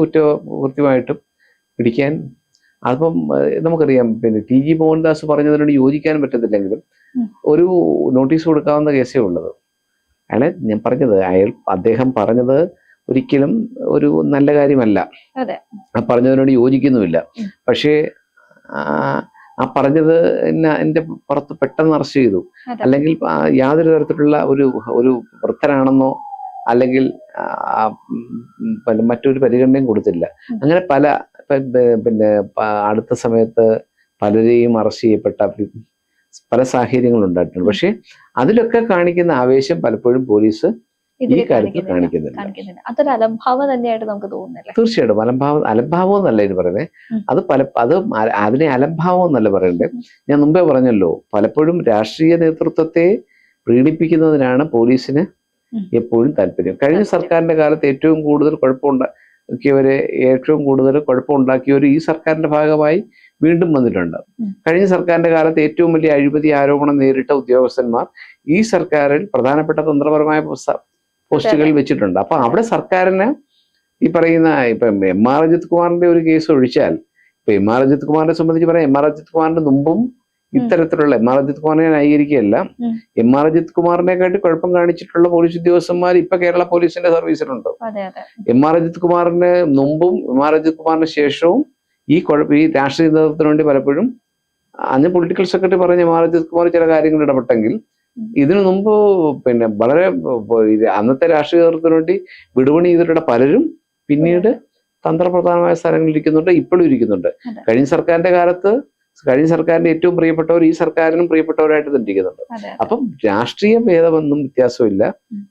കൃത്യമായിട്ടും പിടിക്കാൻ അതിപ്പം നമുക്കറിയാം. പിന്നെ TG മോഹൻദാസ് പറഞ്ഞതിനോട് യോജിക്കാൻ പറ്റത്തില്ലെങ്കിലും ഒരു നോട്ടീസ് കൊടുക്കാവുന്ന കേസേ ഉള്ളത്. ഞാൻ പറഞ്ഞത് അദ്ദേഹം പറഞ്ഞത് ഒരിക്കലും ഒരു നല്ല കാര്യമല്ല. ആ പറഞ്ഞതിനോട് യോജിക്കുന്നുമില്ല. പക്ഷേ ആ പറഞ്ഞത് എൻ്റെ പുറത്ത് പെട്ടെന്ന് അറസ്റ്റ് ചെയ്തു, അല്ലെങ്കിൽ യാതൊരു തരത്തിലുള്ള ഒരു വൃത്തനാണെന്നോ അല്ലെങ്കിൽ മറ്റൊരു പരിഗണനയും കൊടുത്തില്ല. അങ്ങനെ പിന്നെ അടുത്ത സമയത്ത് പലരെയും അറസ്റ്റ് ചെയ്യപ്പെട്ട പല സാഹചര്യങ്ങളും ഉണ്ടായിട്ടുണ്ട്. പക്ഷെ അതിലൊക്കെ കാണിക്കുന്ന ആവേശം പലപ്പോഴും പോലീസ് ഈ കാര്യത്തിൽ കാണിക്കുന്നില്ല. അതൊരു അലംഭാവം തന്നെയായിട്ട് നമുക്ക് തോന്നുന്നില്ല. തീർച്ചയായിട്ടും അലംഭാവം എന്നല്ല ഇത് പറയുന്നത്. അതിനെ അലംഭാവം എന്നല്ല പറയണ്ടേ. ഞാൻ മുമ്പേ പറഞ്ഞല്ലോ, പലപ്പോഴും രാഷ്ട്രീയ നേതൃത്വത്തെ പ്രീണിപ്പിക്കുന്നതിനാണ് പോലീസിന് എപ്പോഴും താല്പര്യം. കഴിഞ്ഞ സർക്കാരിന്റെ കാലത്ത് ഏറ്റവും കൂടുതൽ കുഴപ്പമുണ്ടാക്കിയവർ ഈ സർക്കാരിന്റെ ഭാഗമായി വീണ്ടും വന്നിട്ടുണ്ട്. കഴിഞ്ഞ സർക്കാരിന്റെ കാലത്ത് ഏറ്റവും വലിയ അഴിമതി ആരോപണം നേരിട്ട ഉദ്യോഗസ്ഥന്മാർ ഈ സർക്കാരിൽ പ്രധാനപ്പെട്ട തന്ത്രപരമായ പോസ്റ്റുകൾ വെച്ചിട്ടുണ്ട്. അപ്പൊ അവിടെ സർക്കാരിന് ഈ പറയുന്ന ഇപ്പം MR അജിത് കുമാറിന്റെ ഒരു കേസ് ഒഴിച്ചാൽ, ഇപ്പൊ MR അജിത് കുമാറിനെ സംബന്ധിച്ച് പറയാം, MR അജിത് കുമാറിന്റെ മുമ്പും ഇത്തരത്തിലുള്ള MR അജിത് കുമാറിനെ ന്യായീകരിക്കുകയല്ല, MR അജിത് കുമാറിനെക്കാട്ടി കുഴപ്പം കാണിച്ചിട്ടുള്ള പോലീസ് ഉദ്യോഗസ്ഥന്മാർ ഇപ്പൊ കേരള പോലീസിന്റെ സർവീസിലുണ്ട്. MR അജിത് കുമാറിന് മുമ്പും MR അജിത് കുമാറിന് ശേഷവും ഈ രാഷ്ട്രീയ നേതൃത്വത്തിന് വേണ്ടി പലപ്പോഴും അന്ന് പൊളിറ്റിക്കൽ സെക്രട്ടറി പറഞ്ഞ മാർജിത് കുമാർ ചില കാര്യങ്ങൾ ഇടപെട്ടെങ്കിൽ ഇതിനു മുമ്പ് പിന്നെ വളരെ അന്നത്തെ രാഷ്ട്രീയ നേതൃത്വത്തിന് വേണ്ടി വിടുപണി ചെയ്തിട്ടുള്ള പലരും പിന്നീട് തന്ത്രപ്രധാനമായ സ്ഥാനങ്ങളിൽ ഇരിക്കുന്നുണ്ട്, ഇപ്പോഴും ഇരിക്കുന്നുണ്ട്. കഴിഞ്ഞ സർക്കാരിന്റെ കാലത്ത് കഴിഞ്ഞ സർക്കാരിന്റെ ഏറ്റവും പ്രിയപ്പെട്ടവർ ഈ സർക്കാരിനും പ്രിയപ്പെട്ടവരായിട്ട് തന്നെ ഇരിക്കുന്നുണ്ട്. അപ്പം രാഷ്ട്രീയ ഭേദമൊന്നും വ്യത്യാസമില്ല,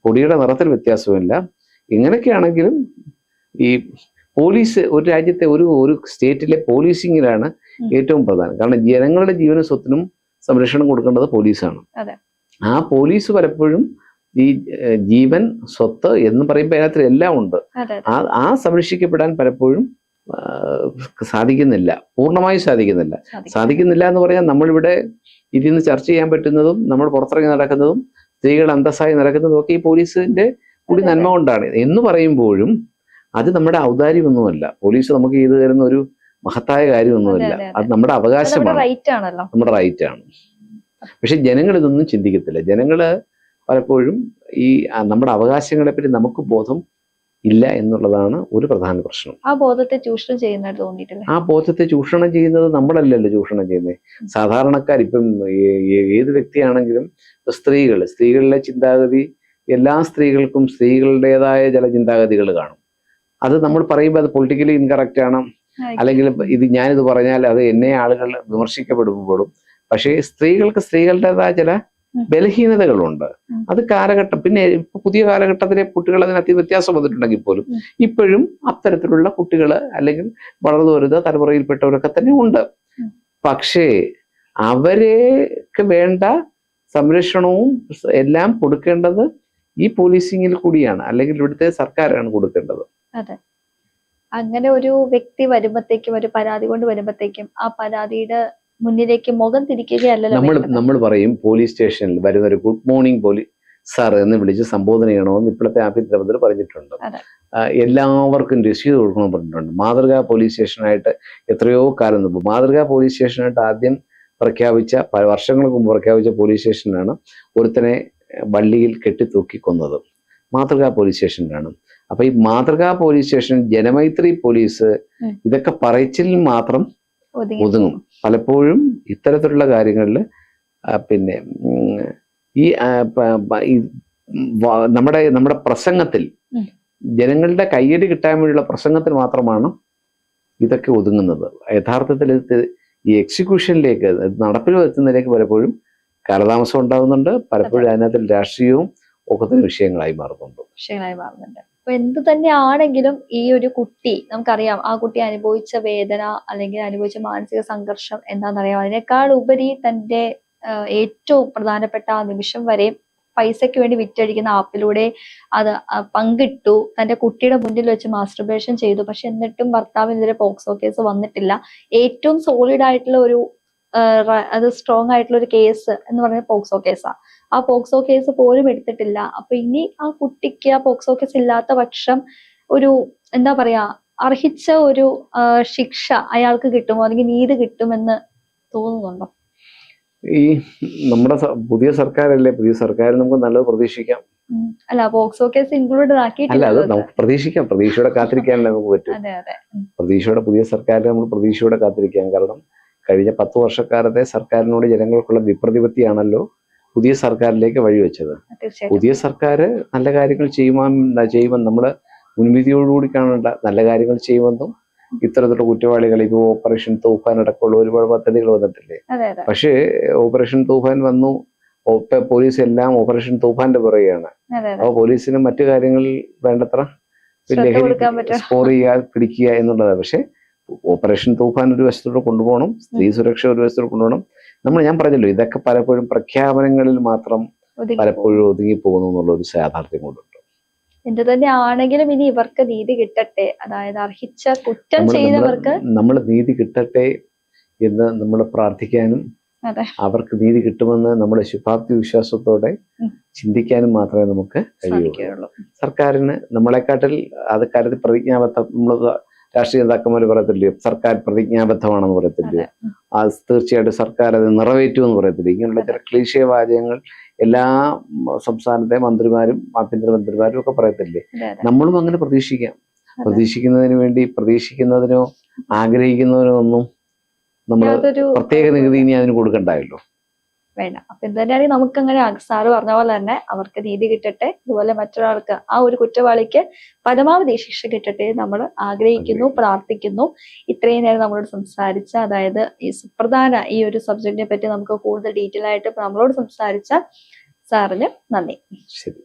കൊടിയുടെ നിറത്തിൽ വ്യത്യാസമില്ല. ഇങ്ങനെയൊക്കെയാണെങ്കിലും ഈ പോലീസ് ഒരു രാജ്യത്തെ ഒരു സ്റ്റേറ്റിലെ പോലീസിങ്ങിലാണ് ഏറ്റവും പ്രധാനം. കാരണം ജനങ്ങളുടെ ജീവനും സ്വത്തിനും സംരക്ഷണം കൊടുക്കേണ്ടത് പോലീസാണ്. ആ പോലീസ് പലപ്പോഴും ഈ ജീവൻ, സ്വത്ത് എന്ന് പറയുമ്പോൾ അതിനകത്ത് എല്ലാം ഉണ്ട്. ആ സംരക്ഷിക്കപ്പെടാൻ പലപ്പോഴും സാധിക്കുന്നില്ല, പൂർണ്ണമായും സാധിക്കുന്നില്ല എന്ന് പറയാൻ നമ്മളിവിടെ ഇരുന്ന് ചർച്ച ചെയ്യാൻ പറ്റുന്നതും നമ്മൾ പുറത്തിറങ്ങി നടക്കുന്നതും സ്ത്രീകൾ അന്തസ്സായി നടക്കുന്നതും ഒക്കെ ഈ പോലീസിന്റെ കൂടി നന്മ കൊണ്ടാണ് എന്ന് പറയുമ്പോഴും അത് നമ്മുടെ ഔദാര്യമൊന്നുമല്ല. പോലീസ് നമുക്ക് ചെയ്തു തരുന്ന ഒരു മഹത്തായ കാര്യമൊന്നുമല്ല, അത് നമ്മുടെ അവകാശമാണ്, നമ്മുടെ റൈറ്റ് ആണ്. പക്ഷെ ജനങ്ങൾ ഇതൊന്നും ചിന്തിക്കത്തില്ല. ജനങ്ങള് പലപ്പോഴും ഈ നമ്മുടെ അവകാശങ്ങളെ പറ്റി നമുക്ക് ബോധം ഇല്ല എന്നുള്ളതാണ് ഒരു പ്രധാന പ്രശ്നം. ആ ബോധത്തെ ചൂഷണം ചെയ്യുന്നതായിട്ട് തോന്നിയിട്ടില്ല. ആ ബോധത്തെ ചൂഷണം ചെയ്യുന്നത് നമ്മളല്ലല്ലോ ചൂഷണം ചെയ്യുന്നത്, സാധാരണക്കാർ. ഇപ്പം ഏത് വ്യക്തിയാണെങ്കിലും സ്ത്രീകളിലെ ചിന്താഗതി, എല്ലാ സ്ത്രീകൾക്കും സ്ത്രീകളുടേതായ ചില ചിന്താഗതികൾ കാണും. അത് നമ്മൾ പറയുമ്പോൾ അത് പൊളിറ്റിക്കലി ഇൻകറക്റ്റ് ആണ്, അല്ലെങ്കിൽ ഞാനിത് പറഞ്ഞാൽ അത് എന്നെ ആളുകൾ വിമർശിക്കപ്പെടുമ്പോഴും. പക്ഷേ സ്ത്രീകൾക്ക് സ്ത്രീകളുടേതായ ചില ബലഹീനതകളുണ്ട്. അത് കാലഘട്ടം, പിന്നെ ഇപ്പൊ പുതിയ കാലഘട്ടത്തിലെ കുട്ടികൾ അതിനകത്ത് വ്യത്യാസം വന്നിട്ടുണ്ടെങ്കിൽ പോലും ഇപ്പോഴും അത്തരത്തിലുള്ള കുട്ടികൾ അല്ലെങ്കിൽ വളർന്നു വരുന്ന തലമുറയിൽപ്പെട്ടവരൊക്കെ തന്നെ ഉണ്ട്. പക്ഷേ അവരെക്ക് വേണ്ട സംരക്ഷണവും എല്ലാം കൊടുക്കേണ്ടത് ഈ പോലീസിങ്ങിൽ കൂടിയാണ്, അല്ലെങ്കിൽ ഇവിടുത്തെ സർക്കാരാണ് കൊടുക്കേണ്ടത്. അതെ, അങ്ങനെ ഒരു വ്യക്തി വരുമ്പോഴത്തേക്കും, ഒരു പരാതി കൊണ്ട് വരുമ്പോഴത്തേക്കും ആ പരാതിയുടെ മുന്നിലേക്ക് മുഖം തിരിക്കുകയല്ലല്ലോ. നമ്മൾ പറയും പോലീസ് സ്റ്റേഷനിൽ വരുന്ന ഒരു ഗുഡ് മോർണിംഗ് പോലീസ് സാർ എന്ന് വിളിച്ച് സംബോധന ചെയ്യണമെന്ന് ഇപ്പോഴത്തെ ആഭ്യന്തര മന്ത്രി പറഞ്ഞിട്ടുണ്ട്. എല്ലാവർക്കും രസീത് കൊടുക്കണമെന്ന് പറഞ്ഞിട്ടുണ്ട്. മാതൃകാ പോലീസ് സ്റ്റേഷനായിട്ട് എത്രയോ കാലം മുമ്പ് മാതൃകാ പോലീസ് സ്റ്റേഷനായിട്ട് ആദ്യം പ്രഖ്യാപിച്ച, വർഷങ്ങൾക്ക് മുമ്പ് പ്രഖ്യാപിച്ച പോലീസ് സ്റ്റേഷനാണ് ഒരുത്തനെ വള്ളിയിൽ കെട്ടിത്തൂക്കി കൊന്നത്. മാതൃകാ പോലീസ് സ്റ്റേഷനിലാണ്. അപ്പൊ ഈ മാതൃകാ പോലീസ് സ്റ്റേഷൻ, ജനമൈത്രി പോലീസ്, ഇതൊക്കെ പറച്ചിൽ മാത്രം ഒതുങ്ങും. പലപ്പോഴും ഇത്തരത്തിലുള്ള കാര്യങ്ങളിൽ പിന്നെ ഈ നമ്മുടെ പ്രസംഗത്തിൽ, ജനങ്ങളുടെ കയ്യടി കിട്ടാൻ വേണ്ടിയുള്ള പ്രസംഗത്തിൽ മാത്രമാണ് ഇതൊക്കെ ഒതുങ്ങുന്നത്. യഥാർത്ഥത്തിൽ ഈ എക്സിക്യൂഷനിലേക്ക്, നടപ്പിൽ വരുത്തുന്നതിലേക്ക് പലപ്പോഴും കാലതാമസം ഉണ്ടാകുന്നുണ്ട്. പലപ്പോഴും അതിനകത്തിൽ രാഷ്ട്രീയവും ഒക്കെ തന്നെ വിഷയങ്ങളായി മാറുന്നുണ്ട്. അപ്പൊ എന്ത് തന്നെ ആണെങ്കിലും ഈ ഒരു കുട്ടി, നമുക്കറിയാം ആ കുട്ടി അനുഭവിച്ച വേദന അല്ലെങ്കിൽ അനുഭവിച്ച മാനസിക സംഘർഷം എന്താണെന്നറിയാം. അതിനേക്കാൾ ഉപരി തന്റെ ഏറ്റവും പ്രധാനപ്പെട്ട ആ നിമിഷം വരെ പൈസയ്ക്ക് വേണ്ടി വിറ്റഴിക്കുന്ന ആപ്പിലൂടെ അത് പങ്കിട്ടു, തന്റെ കുട്ടിയുടെ മുന്നിൽ വെച്ച് മാസ്റ്റർബേഷൻ ചെയ്തു. പക്ഷെ എന്നിട്ടും ഭർത്താവിനെതിരെ പോക്സോ കേസ് വന്നിട്ടില്ല. ഏറ്റവും സോളിഡ് ആയിട്ടുള്ള ഒരു അത് സ്ട്രോങ് ആയിട്ടുള്ള ഒരു കേസ് എന്ന് പറഞ്ഞാൽ പോക്സോ കേസാ. ആ പോക്സോ കേസ് പോലും എടുത്തിട്ടില്ല. അപ്പൊ ഇനി ആ കുട്ടിക്ക് ആ പോക്സോ കേസ് ഇല്ലാത്ത പക്ഷം ഒരു എന്താ പറയാ, അർഹിച്ച ഒരു ശിക്ഷ അയാൾക്ക് കിട്ടുമോ, അല്ലെങ്കിൽ നീതി കിട്ടുമെന്ന് തോന്നുന്നുണ്ടോ? ഈ നമ്മുടെ പുതിയ സർക്കാരല്ലേ, പുതിയ സർക്കാർ നമുക്ക് നല്ലത് പ്രതീക്ഷിക്കാം. അല്ല, പോക്സോ കേസ് ഇൻക്ലൂഡഡ് ആക്കിയിട്ടില്ല. അത് നമുക്ക് പ്രതീക്ഷിക്കാം, പ്രതീക്ഷയോടെ കാത്തിരിക്കാനല്ലേ നമുക്ക് പറ്റും. പ്രതീക്ഷയോടെ പുതിയ സർക്കാരിനെ നമ്മൾ പ്രതീക്ഷയോടെ കാത്തിരിക്കാം. കാരണം കഴിഞ്ഞ 10 വർഷക്കാലത്തെ സർക്കാരിനോട് ജനങ്ങൾക്കുള്ള വിപ്രതിപത്തിയാണല്ലോ പുതിയ സർക്കാരിലേക്ക് വഴിവെച്ചത്. പുതിയ സർക്കാർ നല്ല കാര്യങ്ങൾ ചെയ്യുമെന്ന് നമ്മള് മുൻവിധിയോടുകൂടി കാണേണ്ട, നല്ല കാര്യങ്ങൾ ചെയ്യുമെന്നും ഇത്തരത്തിലുള്ള കുറ്റവാളികൾ, ഇപ്പോൾ ഓപ്പറേഷൻ തൂഫാൻ അടക്കമുള്ള ഒരുപാട് പദ്ധതികൾ വന്നിട്ടില്ലേ. പക്ഷേ ഓപ്പറേഷൻ തൂഫാൻ വന്നു, പോലീസ് എല്ലാം ഓപ്പറേഷൻ തൂഫാന്റെ പുറകെയാണ്. അപ്പോൾ പോലീസിന് മറ്റു കാര്യങ്ങളിൽ വേണ്ടത്ര സ്കോർ ചെയ്യുക, പിടിക്കുക എന്നുള്ളതാണ്. പക്ഷെ ഓപ്പറേഷൻ തൂഫാൻ ഒരു വശത്തോടെ കൊണ്ടുപോകണം, സ്ത്രീ സുരക്ഷ ഒരു വശത്തോടെ കൊണ്ടുപോകണം. ഞാൻ പറഞ്ഞല്ലോ, ഇതൊക്കെ പലപ്പോഴും പ്രഖ്യാപനങ്ങളിൽ മാത്രം പലപ്പോഴും ഒതുങ്ങി പോകുന്നു എന്നുള്ള ഒരു യാഥാർത്ഥ്യം കൊണ്ടുണ്ട്. എന്ത് തന്നെ ആണെങ്കിലും ഇനി ഇവർക്ക് നീതി കിട്ടട്ടെ, അതായത് അർഹിച്ച കുറ്റം ചെയ്തവർക്ക് നമ്മൾ നീതി കിട്ടട്ടെ എന്ന് നമ്മൾ പ്രാർത്ഥിക്കാനും അവർക്ക് നീതി കിട്ടുമെന്ന് നമ്മുടെ ശുഭാപ്തി വിശ്വാസത്തോടെ ചിന്തിക്കാനും മാത്രമേ നമുക്ക് കഴിയുള്ളൂ. സർക്കാരിന് നമ്മളെക്കാട്ടിൽ അത് കാര്യത്തിൽ പ്രതിജ്ഞാബദ്ധം, നമ്മൾ രാഷ്ട്രീയ നേതാക്കന്മാർ പറയത്തില്ലേ സർക്കാർ പ്രതിജ്ഞാബദ്ധമാണെന്ന് പറയത്തില്ലേ, അത് തീർച്ചയായിട്ടും സർക്കാർ അത് നിറവേറ്റുമെന്ന് പറയത്തില്ലേ. ഇങ്ങനെയുള്ള ചില ക്ലീശേ വാചകങ്ങൾ എല്ലാ സംസ്ഥാനത്തെ മന്ത്രിമാരും ആഭ്യന്തരമന്ത്രിമാരും ഒക്കെ പറയത്തില്ലേ. നമ്മളും അങ്ങനെ പ്രതീക്ഷിക്കാം. പ്രതീക്ഷിക്കുന്നതിന് വേണ്ടി, പ്രതീക്ഷിക്കുന്നതിനോ ആഗ്രഹിക്കുന്നതിനോ ഒന്നും നമ്മൾ യാതൊരു പ്രത്യേക നികുതി ഇനി അതിന് കൊടുക്കണ്ടായല്ലോ. വേണ്ട. അപ്പൊ എന്ത് തന്നെയാണെങ്കിൽ നമുക്ക് അങ്ങനെ സാറ് പറഞ്ഞ പോലെ തന്നെ അവർക്ക് നീതി കിട്ടട്ടെ, ഇതുപോലെ മറ്റൊരാൾക്ക് ആ ഒരു കുറ്റവാളിക്ക് പരമാവധി ശിക്ഷ കിട്ടട്ടെ നമ്മൾ ആഗ്രഹിക്കുന്നു, പ്രാർത്ഥിക്കുന്നു. ഇത്രയും നേരം നമ്മളോട് സംസാരിച്ച, അതായത് ഈ സുപ്രധാന ഈ ഒരു സബ്ജക്റ്റിനെ പറ്റി നമുക്ക് കൂടുതൽ ഡീറ്റെയിൽ ആയിട്ട് നമ്മളോട് സംസാരിച്ച സാറിന് നന്ദി. ശരി.